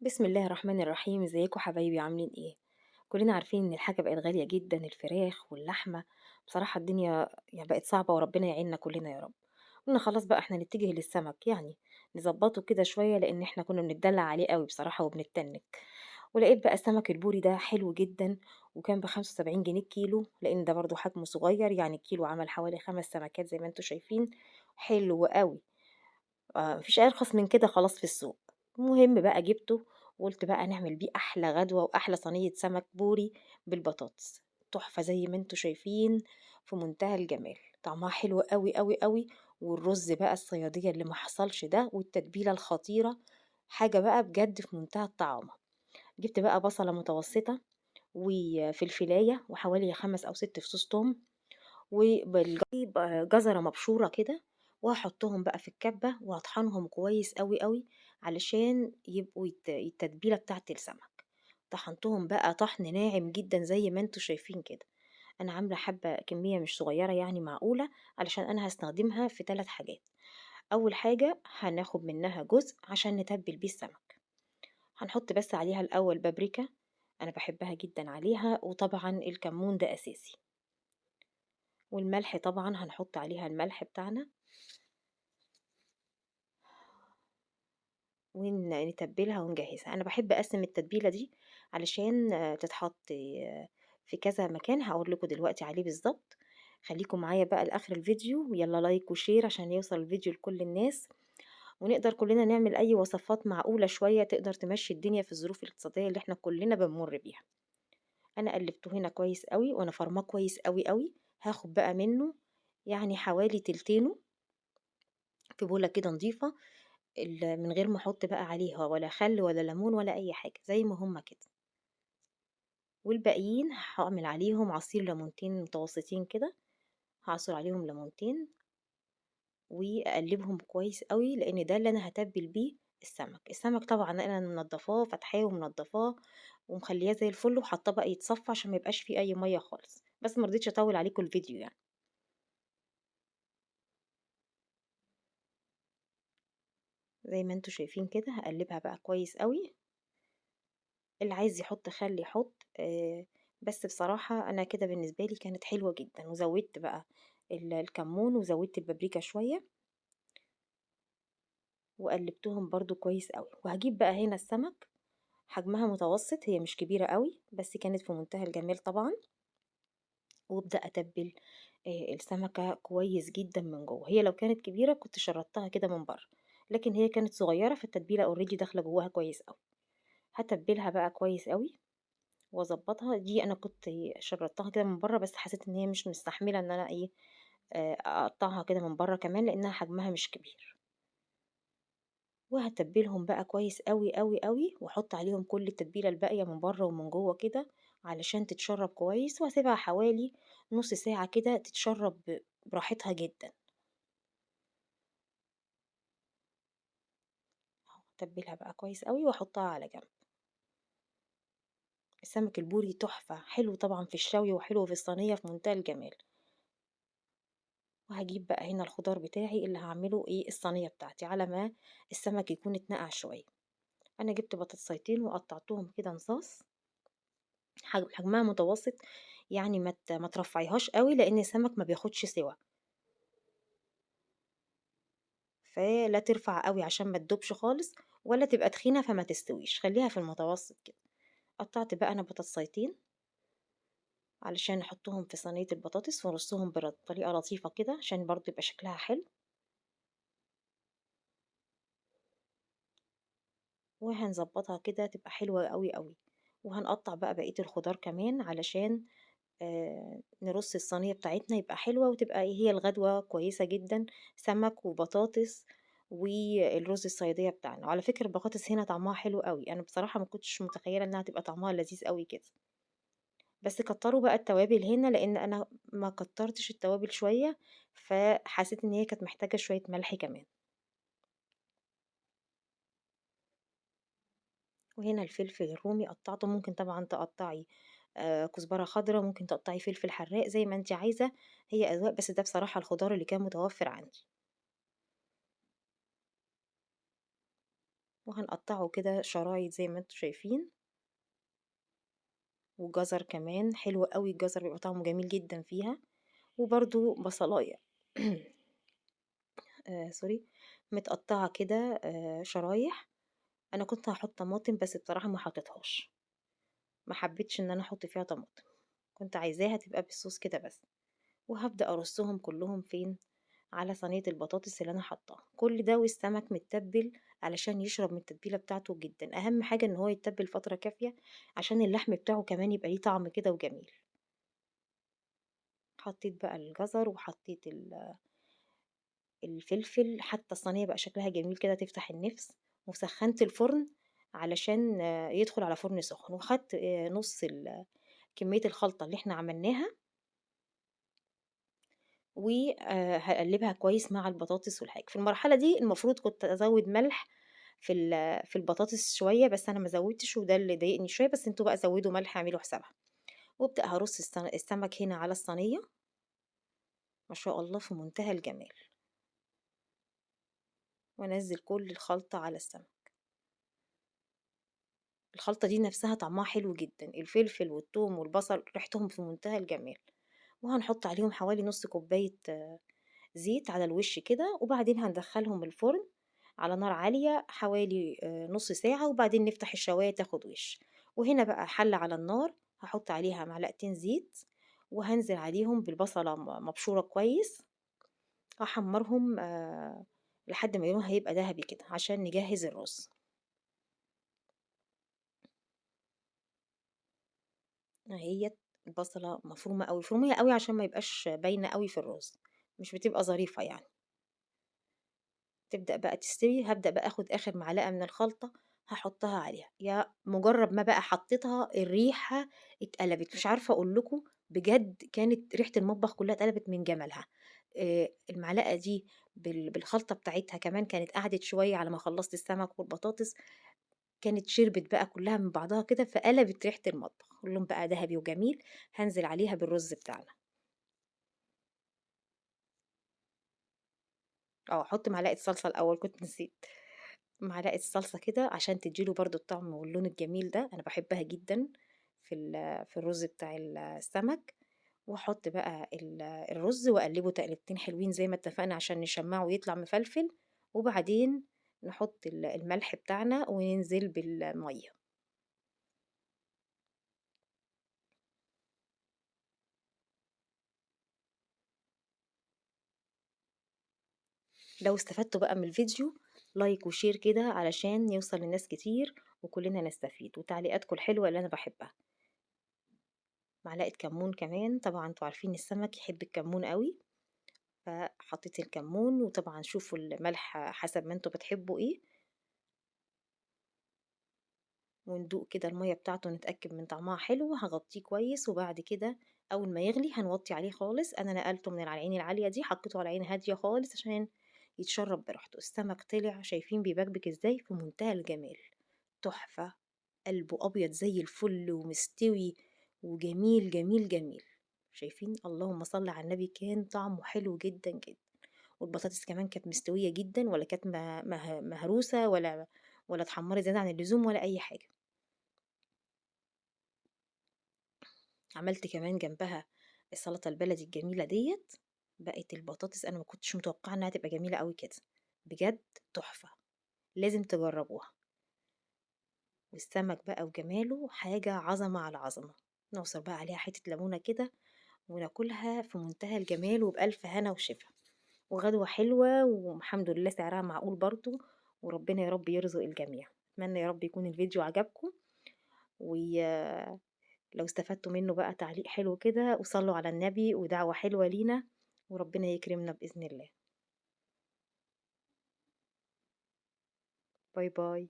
بسم الله الرحمن الرحيم، ازيكم حبايبي عاملين ايه؟ كلنا عارفين ان الحاجة بقت غالية جدا، الفراخ واللحمة. بصراحة الدنيا يعني بقت صعبة، وربنا يعيننا كلنا يا رب. قلنا خلاص بقى احنا نتجه للسمك، يعني نظبطه كده شوية، لان احنا كنا بنتدلع عليه قوي بصراحة وبنتنك. ولقيت بقى السمك البوري ده حلو جدا، وكان ب75 جنيه الكيلو، لان ده برضو حجمه صغير، يعني الكيلو عمل حوالي 5 سمكات زي ما انتوا شايفين. حلو قوي. مفيش أرخص من كده خلاص في السوق. المهم بقى جبته، وقُلت بقى نعمل بيه أحلى غدوة وأحلى صينية سمك بوري بالبطاطس، تحفة زي ما أنتم شايفين، في منتهى الجمال، طعمها حلو أوي، أوي، أوي، والرز بقى الصيادية اللي ما حصلش ده، والتتبيلة الخطيرة، حاجة بقى بجد في منتهى الطعامة. جبت بقى بصلة متوسطة، وفلفلاية، وحوالي 5 أو 6 فصوص توم، جزرة مبشورة كده، وهاحطهم بقى في الكبة وهاطحنهم كويس أوي أوي، علشان يبقوا التتبيلة بتاعة السمك. طحنتهم بقى طحن ناعم جدًا زي ما أنتم شايفين كده. أنا عاملة حبة كمية مش صغيرة يعني معقولة، علشان أنا هاستخدمها في 3 حاجات. أول حاجة هناخد منها جزء عشان نتبل بيه السمك، هنحط بس عليها الأول بابريكا، أنا باحبها جدًا عليها، وطبعًا الكمون ده أساسي. والملح طبعًا هنحط عليها الملح بتاعنا، نتبّلها ونجهّزها. أنا باحب أقسّم التتبيلة دي علشان تتحط في كذا مكان، هاقول لكم دلوقتي عليه بالضبط. خليكم معايا بقى لآخر الفيديو، ويالّا لايك وشير عشان يوصل الفيديو لكل الناس، ونقدر كلنا نعمل أي وصفات معقولة شوية تقدر تمشّي الدنيا في الظروف الاقتصادية اللي إحنا كلنا بنمُر بيها. أنا قلّبته هنا كويس أوي، وأنا فارماه كويس أوي، أوي. هاخد بقى منه يعني حوالي تلتينه في بولة كده نضيفة، من غير ما أحط بقى عليها ولا خل ولا ليمون ولا أي حاجة، زي ما هُم كده. والباقيين هاعمل عليهم عصير ليمونتين متوسطين كده، هاعصر عليهم ليمونتين وأقلّبهم كويس أوي، لإن ده اللي أنا هاتبّل بيه السمك. السمك طبعًا أنا منضّفاه فاتحاه ومنضّفاه ومخلّياه زي الفل، وحاطاه بقى يتصفّى عشان ما يبقاش فيه أي مَيّة خالص، بس ما رضيتش أطوّل عليكم الفيديو يعني. زي ما أنتم شايفين كده هاقلّبها بقى كويس أوي، اللي عايز يحط خل يحط. بس بصراحة أنا كده بالنسبة لي كانت حلوة جدًا، وزوّدت بقى الكمون، وزوّدت البابريكا شوية، وقلّبتهم برضه كويس أوي. وهاجيب بقى هنا السمك، حجمها متوسط، هي مش كبيرة أوي، بس كانت في منتهى الجمال طبعًا، وابدأ أتبّل السمكة كويس جدًا من جوّه. هي لو كانت كبيرة كنت شرّطتها كده من برّه، لكن هي كانت صغيرة فالتتبيلة already داخلة جواها كويس أوي. هاتبّلها بقى كويس أوي واضبّطها. دي أنا كنت شرّطتها كده من برّه، بس حسيت إن هي مش مستحملة إن أنا إيه، أقطّعها كده من برّه كمان، لإنها حجمها مش كبير. وهاتبّلهم بقى كويس أوي، أوي، أوي، وأحُط عليهم كل التتبيلة الباقية من برّه ومن جوّه كده، علشان تتشرّب كويس، واسيبها حوالي نُص ساعة كده تتشرّب براحتها جدًا. أتبّلها بقى كويس أوي وأحُطّها على جنب. السمك البوري تحفة، حلو طبعًا في الشوي وحلو في الصينية في منتهى الجمال. وهاجيب بقى هنا الخضار بتاعي اللي هاعمله إيه، الصينية بتاعتي، على ما السمك يكون اتنقع شوية. أنا جبت بطاطسايتين وقطّعتهم كده نصاص، حجمها متوسط، يعني ما ترفّعيهاش أوي لإن السمك ما بياخدش سِوَى، فلا ترفع أوي عشان ما تدوبش خالص، ولا تبقى تخينة فما تستويش، خلّيها في المتوسط كده. قطّعت بقى أنا بطاطسايتين علشان أحطّهم في صينية البطاطس، وأرصّهم بطريقة لطيفة كده عشان برضه يبقى شكلها حلو. وهنضبّطها كده تبقى حلوة أوي، أوي. وهنقطّع بقى بقية الخضار كمان علشان نرُص الصينية بتاعتنا يبقى حلوة، وتبقى هي الغدوة كويسة جدًا، سمك وبطاطس والرز الصيادية بتاعنا. وعلى فكرة البطاطس هنا طعمها حلو أوي، أنا بصراحة ما كنتش متخيلة إنها تبقى طعمها لذيذ أوي كده. بس كتّروا بقى التوابل هنا، لإن أنا ما كتّرتش التوابل شوية، فحسيت إن هي كانت محتاجة شوية ملح كمان. وهنا الفلفل الرومي قطّعته، ممكن طبعًا تقطّعي كزبرة خضرا، ممكن تقطّعي فلفل حراق زي ما أنتِ عايزة، هي أذواق، بس ده بصراحة الخضار اللي كان متوفّر عندي. وهنقطعه كده شرايط زي ما انتوا شايفين. وجزر كمان حلو قوي، الجزر بيبقى طعمه جميل جدا فيها. وبرده بصلاية سوري، متقطعة كده شرايح. انا كنت هحط طماطم بس بصراحة ما حطيتهاش، ما حبيتش ان انا احط فيها طماطم، كنت عايزاها تبقى بالصوص كده بس. وهبدأ ارصهم كلهم فين؟ على صينية البطاطس اللي انا حطاها كل ده، والسمك متبل علشان يشرب من التتبيلة بتاعته جدا. اهم حاجة ان هو يتبل فترة كافية عشان اللحم بتاعه كمان يبقى ليه طعم كده وجميل. حطيت بقى الجزر وحطيت الفلفل، حتى الصينية بقى شكلها جميل كده تفتح النفس. وسخنت الفرن علشان يدخل على فرن سخن، وخدت نص كمية الخلطة اللي احنا عملناها، وهقلبها كويس مع البطاطس والحاجة. في المرحلة دي المفروض كنت أزود ملح في البطاطس شوية، بس أنا ما زودتش وده اللي ضايقني شوية. بس انتوا بقى زودوا ملح، اعملوا حسابها. وابدأ هرص السمك هنا على الصينية، ما شاء الله في منتهى الجمال. وانزل كل الخلطة على السمك. الخلطة دي نفسها طعمها حلو جدا، الفلفل والثوم والبصل ريحتهم في منتهى الجمال. وهنحط عليهم حوالي نص كوباية زيت على الوش كده، وبعدين هندخلهم الفرن على نار عالية حوالي نص ساعة، وبعدين نفتح الشواية تاخد وش. وهنا بقى حلة على النار، هحط عليها معلقتين زيت، وهنزل عليهم بالبصلة مبشورة كويس. هحمرهم لحد ما لونها هيبقى ذهبي كده عشان نجهز الرز. اهي البصلة مفرومة قوي، مفرومية قوي عشان ما يبقاش باينة قوي في الرز، مش بتبقى ظريفة يعني. تبدأ بقى تستوي، هبدأ بقى اخد اخر معلقة من الخلطة هحطها عليها. يا مجرد ما بقى حطيتها الريحة اتقلبت، مش عارفة اقول لكم بجد، كانت ريحة المطبخ كلها اتقلبت من جمالها. المعلقة دي بالخلطة بتاعتها كمان كانت قعدت شوية على ما خلصت السمك والبطاطس، كانت شربت بقى كلها من بعضها كده فقلبت ريحة المطبخ، اللون بقى ذهبي وجميل. هنزل عليها بالرز بتاعنا. احط معلقة صلصة الاول، كنت نسيت. معلقة صلصة كده عشان تديله برضو الطعم واللون الجميل ده، انا بحبها جدا في الرز بتاع السمك. واحط بقى الرز واقلبه تقلبتين حلوين زي ما اتفقنا عشان نشمعه ويطلع مفلفل. وبعدين نحط الملح بتاعنا وننزل بالمية. لو استفدتوا بقى من الفيديو، لايك وشير كده علشان يوصل لناس كتير وكلنا نستفيد، وتعليقاتكم الحلوة اللي أنا بحبها. معلقة كمون كمان، طبعا انتوا عارفين السمك يحب الكمون قوي، فحطيت الكمون. وطبعا شوفوا الملح حسب ما انتوا بتحبوا ايه، وندوق كده المية بتاعته نتأكد من طعمها حلو. هغطيه كويس، وبعد كده أول ما يغلي هنوطي عليه خالص. أنا نقلته من العين العالية دي حطيته على عين هادية خالص عشان يتشرب براحته. السمك طلع شايفين بيبكبك ازاي في منتهى الجمال، تحفة. قلبه أبيض زي الفل ومستوي وجميل جميل جميل. شايفين؟ اللهم صل على النبي، كان طعمه حلو جدا جدا. والبطاطس كمان كانت مستوية جدا، ولا كانت مهروسة، ولا اتحمرت زيادة عن اللزوم ولا أي حاجة. عملت كمان جنبها السلطة البلدي الجميلة ديت. بقت البطاطس أنا ما كنتش متوقعة إنها تبقى جميلة قوي كده، بجد تحفة، لازم تجربوها. والسمك بقى وجماله حاجة عظمة على عظمة. نعصر بقى عليها حتة ليمونة كده وناكلها في منتهى الجمال وبألف هنا وشفا. وغدوة حلوة والحمد لله سعرها معقول برضو. وربنا يا رب يرزق الجميع. أتمنى يا رب يكون الفيديو عجبكم، ولو استفدتوا منه بقى تعليق حلو كده، وصلوا على النبي ودعوة حلوة لينا، وربنا يكرمنا بإذن الله. باي باي.